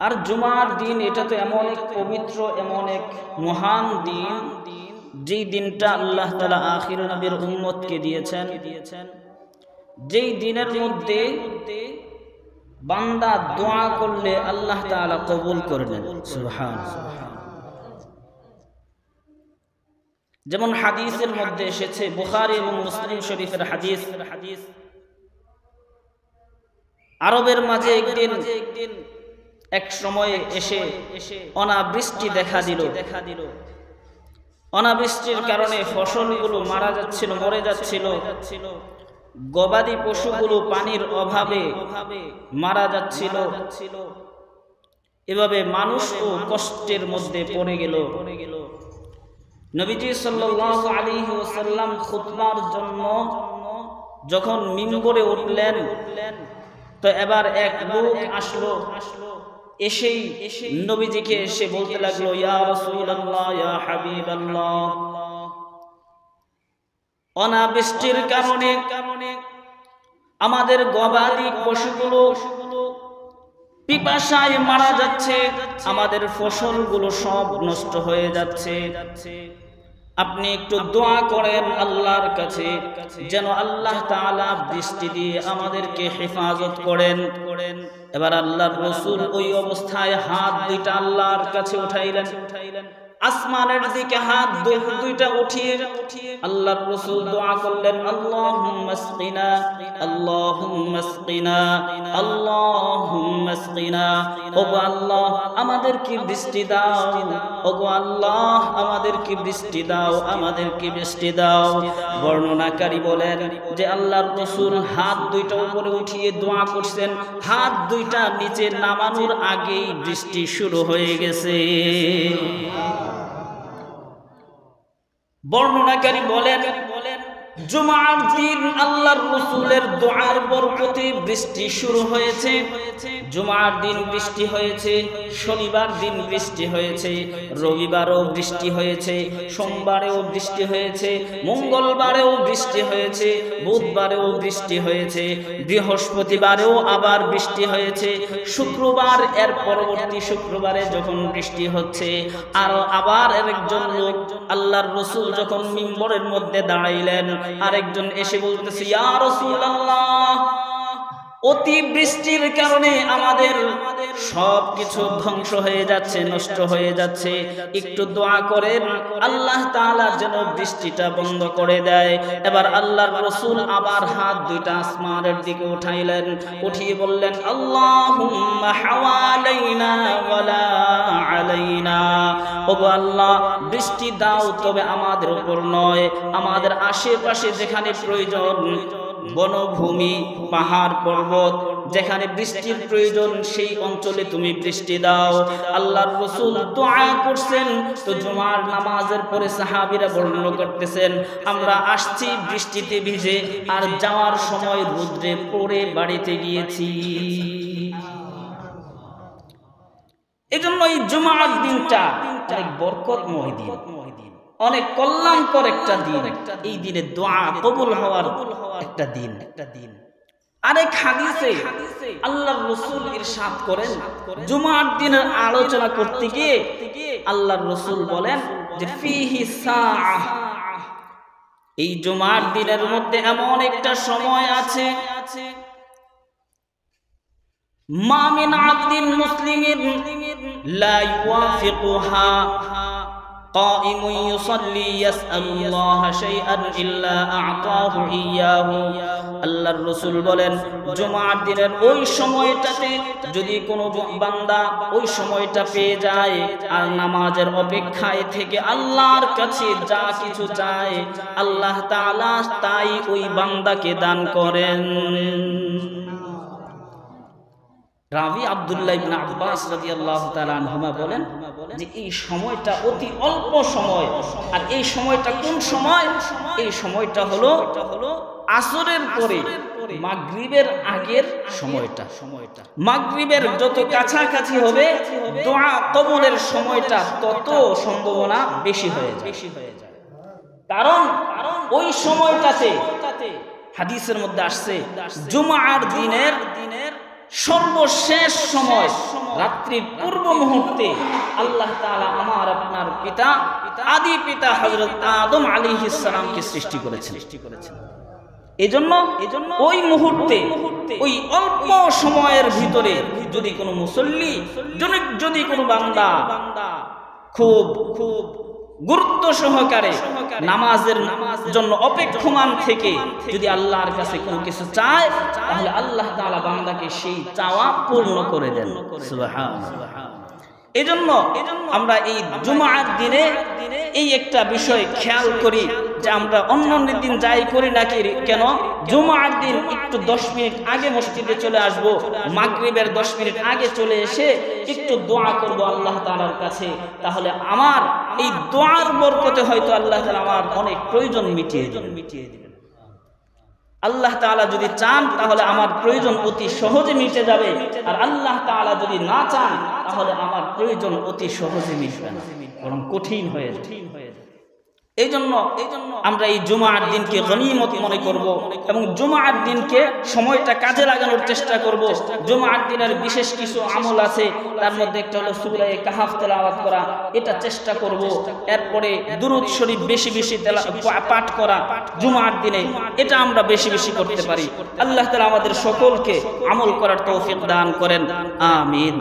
আর জুমার দিন এটা তো এমন এক পবিত্র, এমন এক মহান দিন, যেই দিনটা আল্লাহ তাআলা আখির নবীর উম্মতকে দিয়েছেন, যেই দিনের মধ্যে বান্দা দোয়া করলে আল্লাহ তাআলা কবুল করে নেন। সুবহানাল্লাহ। যেমন হাদিসের মধ্যে এসেছে, বুখারী এবং মুসলিম শরীফের হাদিস, আরবের মাঝে একদিন এক সময়ে এসে অনাবৃষ্টি দেখা দিল। অনাবৃষ্টির কারণে ফসলগুলো মারা যাচ্ছিল, মরে যাচ্ছিল। গবাদি পশুগুলো পানির অভাবে মারা যাচ্ছিল। এভাবে মানুষও কষ্টের মধ্যে পড়ে গেল। নবীজি সাল্লাল্লাহু আলাইহি ওয়াসাল্লাম খুতবার জন্য যখন মিম্বরে উঠলেন, তো এবার এক লোক আসলো, এসেই নবীজিকে এসে বলতে লাগলো, ইয়া রাসূলুল্লাহ, ইয়া হাবিবাল্লাহ, অনাবৃষ্টির কারণে আমাদের গবাদি পশুগুলো পিপাসায় মারা যাচ্ছে, আমাদের ফসলগুলো সব নষ্ট হয়ে যাচ্ছে। আপনি একটু দোয়া করেন আল্লাহর কাছে, যেন আল্লাহ তাআলা বৃষ্টি দিয়ে আমাদেরকে হেফাজত করেন। এবার আল্লাহর রাসূল ওই অবস্থায় হাত দুইটা আল্লাহর কাছে উঠাইলেন, আসমানের দিকে হাত দুইটা উঠিয়ে আল্লাহর রাসূল দোয়া করলেন, আল্লাহুম্মা আসকিনা, আল্লাহুম্মা আসকিনা, আল্লাহুম্মা আসকিনা। ওগো আল্লাহ, আমাদেরকে বৃষ্টি দাও, ওগো আল্লাহ, আমাদেরকে বৃষ্টি দাও, আমাদেরকে বৃষ্টি দাও। বর্ণনাকারী বলেন যে আল্লাহর রাসূল হাত দুইটা উপরে উঠিয়ে দোয়া করছেন, হাত দুইটা নিচে নামানোর আগেই বৃষ্টি শুরু হয়ে গেছে। বর্ণনাকারী বলেন, জুমার দিন আল্লাহর রাসূলের দোয়ার বরকতে বৃষ্টি শুরু হয়েছে। জুমার দিন বৃষ্টি হয়েছে, শনিবার দিন বৃষ্টি হয়েছে, রবিবারও বৃষ্টি হয়েছে, সোমবারেও বৃষ্টি হয়েছে, মঙ্গলবারেও বৃষ্টি হয়েছে, বুধবারেও বৃষ্টি হয়েছে, বৃহস্পতিবারেও আবার বৃষ্টি হয়েছে, শুক্রবার এর পরবর্তী শুক্রবারে যখন বৃষ্টি হচ্ছে। আর আবার একজন লোক আল্লাহর রাসূল যখন মিম্বরের মধ্যে দাঁড়াইলেন, আরেকজন এসে বলতেছে, ইয়া রাসূলুল্লাহ, অতি বৃষ্টির কারণে আমাদের সবকিছু ধ্বংস হয়ে যাচ্ছে, নষ্ট হয়ে যাচ্ছে, একটু দোয়া করেন আল্লাহ তাআলা যেন বৃষ্টিটা বন্ধ করে দেয়। এবার আল্লাহর রাসূল আবার হাত দুইটা আসমানের দিকে উঠাইলেন, উঠিয়ে বললেন, আল্লাহুম্মা হাওয়ালাইনা ওয়ালা আলাইনা। ওগো আল্লাহ, বৃষ্টি দাও, তবে আমাদের উপর নয়, আমাদের আশেপাশে যেখানে প্রয়োজন, বনভূমি, পাহাড় পর্বত, যেখানে বৃষ্টির প্রয়োজন সেই অঞ্চলে তুমি বৃষ্টি দাও। আল্লাহর রাসূল দোয়া করছেন। তো জুমার নামাজের পরে সাহাবীরা বর্ণনা করতেছেন, আমরা আসছি বৃষ্টিতে ভিজে, আর যাওয়ার সময় রোদ্রে পড়ে বাড়িতে গিয়েছি। এজন্য এই জুমার দিনটা অনেক বরকতময় দিন, অনেক কল্যাণকর একটা দিন। এই দিনে দোয়া কবুল হওয়ার একটা দিন। আরেক হাদিসে আল্লাহর রাসূল ইরশাদ করেন, জুমার দিনের আলোচনা করতে গিয়ে আল্লাহর রাসূল বলেন যে ফিহি সাআহ, এই জুমার দিনের মধ্যে এমন একটা সময় আছে, মা মিন আবদিন মুসলিমিন লা ইউয়াফিকুহা قائم يصلي يسأل الله شيئا إلا أعطاه إياه। আল্লাহর রাসূল বলেন, জুমার দিনের ওই সময়টাতে যদি কোনো বান্দা ওই সময়টা পেয়ে যায় আর নামাজের অপেক্ষায় থেকে আল্লাহর কাছে যা কিছু চায়, আল্লাহ তাআলা তাই ওই বান্দাকে দান করেন। রাবি আব্দুল্লাহ ইবনে আব্বাস রাদিয়াল্লাহু তাআলা আনহুমা বলেন যে এই সময়টা অতি অল্প সময়। আর এই সময়টা কোন সময়? এই সময়টা হলো আসরের পরে মাগরিবের আগের সময়টা। মাগরিবের যত কাছাকাছি হবে দোয়া কবুলের সময়টা তত সম্ভাবনা বেশি হয়ে যায়। কারণ ওই সময়টাতে হাদিসের মধ্যে আসছে জুমার দিনের সর্বশেষ সময় রাত্রির পূর্ব মুহূর্তে আল্লাহ তাআলা আমার আপনার পিতা আদি পিতা হযরত আদম আলাইহিস সালামকে সৃষ্টি করেছেন। এজন্য ওই মুহূর্তে ওই অল্প সময়ের ভিতরে যদি কোনো মুসল্লি যদি কোনো বান্দা খুব গুরুত্ব সহকারে নামাজের জন্য অপেক্ষমান থেকে যদি আল্লাহর কাছে কোনো কিছু চায়, তাহলে আল্লাহ তাআলা বান্দাকে সেই চাওয়া পূর্ণ করে দেন। সুবহানাল্লাহ। এজন্য আমরা এই জুমার দিনে এই একটা বিষয় খেয়াল করি যে আমরা অন্যান্য দিন যাই করি নাকি কেন, জুমার দিন একটু 10 মিনিট আগে মসজিদে চলে আসব, মাগরিবের 10 মিনিট আগে চলে এসে একটু দোয়া করব আল্লাহ তাআলার কাছে, তাহলে আমার এই দোয়ার বরকতে হয়তো আল্লাহ তাআলা আমার অনেক প্রয়োজন মিটিয়ে দিবেন। আল্লাহ তাআলা যদি চান তাহলে আমার প্রয়োজন অতি সহজে মিটে যাবে, আর আল্লাহ তাআলা যদি না চান তাহলে আমার প্রয়োজন অতি সহজে মিটবে না, বরং কঠিন হয়ে যাবে। এই জন্য আমরা এই জুমার দিনকে গনিমত মনে করব এবং জুমার দিনকে সময়টা কাজে লাগানোর চেষ্টা করব। জুমার দিনের বিশেষ কিছু আমল আছে, তার মধ্যে একটা হলো সূরা কাহফ তেলাওয়াত করা, এটা চেষ্টা করব। এরপরে দুরূদ শরীফ বেশি বেশি পাঠ করা জুমার দিনে, এটা আমরা বেশি বেশি করতে পারি। আল্লাহ তাআলা আমাদের সকলকে আমল করার তৌফিক দান করেন, আমিন।